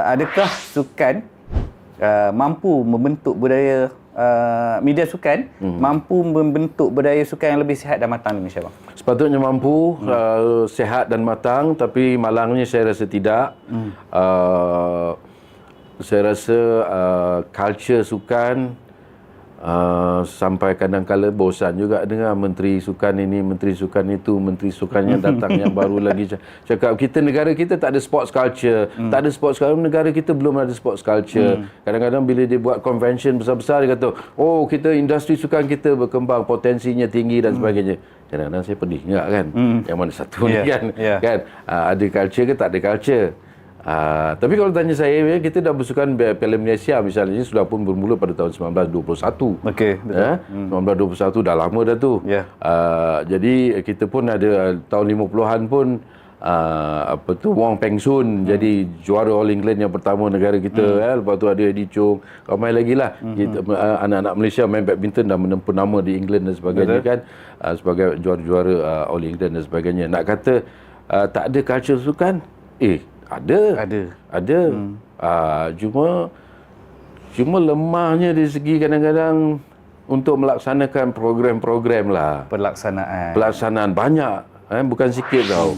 Adakah sukan mampu membentuk budaya media sukan mampu membentuk budaya sukan yang lebih sihat dan matang di Malaysia, bang? Sepatutnya mampu, sihat dan matang, tapi malangnya saya rasa tidak. Saya rasa culture sukan sampai kadang-kala bosan juga dengar menteri sukan ini, menteri sukan itu, menteri sukan yang datang yang baru lagi cakap negara kita tak ada sports culture, tak ada sports culture, negara kita belum ada sports culture. Kadang-kadang bila dia buat convention besar-besar dia kata, oh kita industri sukan kita berkembang, potensinya tinggi dan sebagainya. Kadang-kadang saya pedih juga kan, yang mana satu ni kan, ada culture ke tak ada culture. Tapi kalau tanya saya, kita dah bersukan Piala Malaysia misalnya sudah pun bermula pada tahun 1921. Okey, betul. 1921 dah lama dah tu. Jadi kita pun ada tahun 50-an pun Wong Peng Sun jadi juara All England yang pertama negara kita. Lepas tu ada Eddie Chong, ramai lagi lah. Anak-anak Malaysia main badminton dah menempuh nama di England dan sebagainya kan, sebagai juara-juara All England dan sebagainya. Nak kata tak ada culture sukan? Ada. Cuma lemahnya dari segi kadang-kadang untuk melaksanakan program-program lah. Pelaksanaan Pelaksanaan banyak, bukan sikit tau.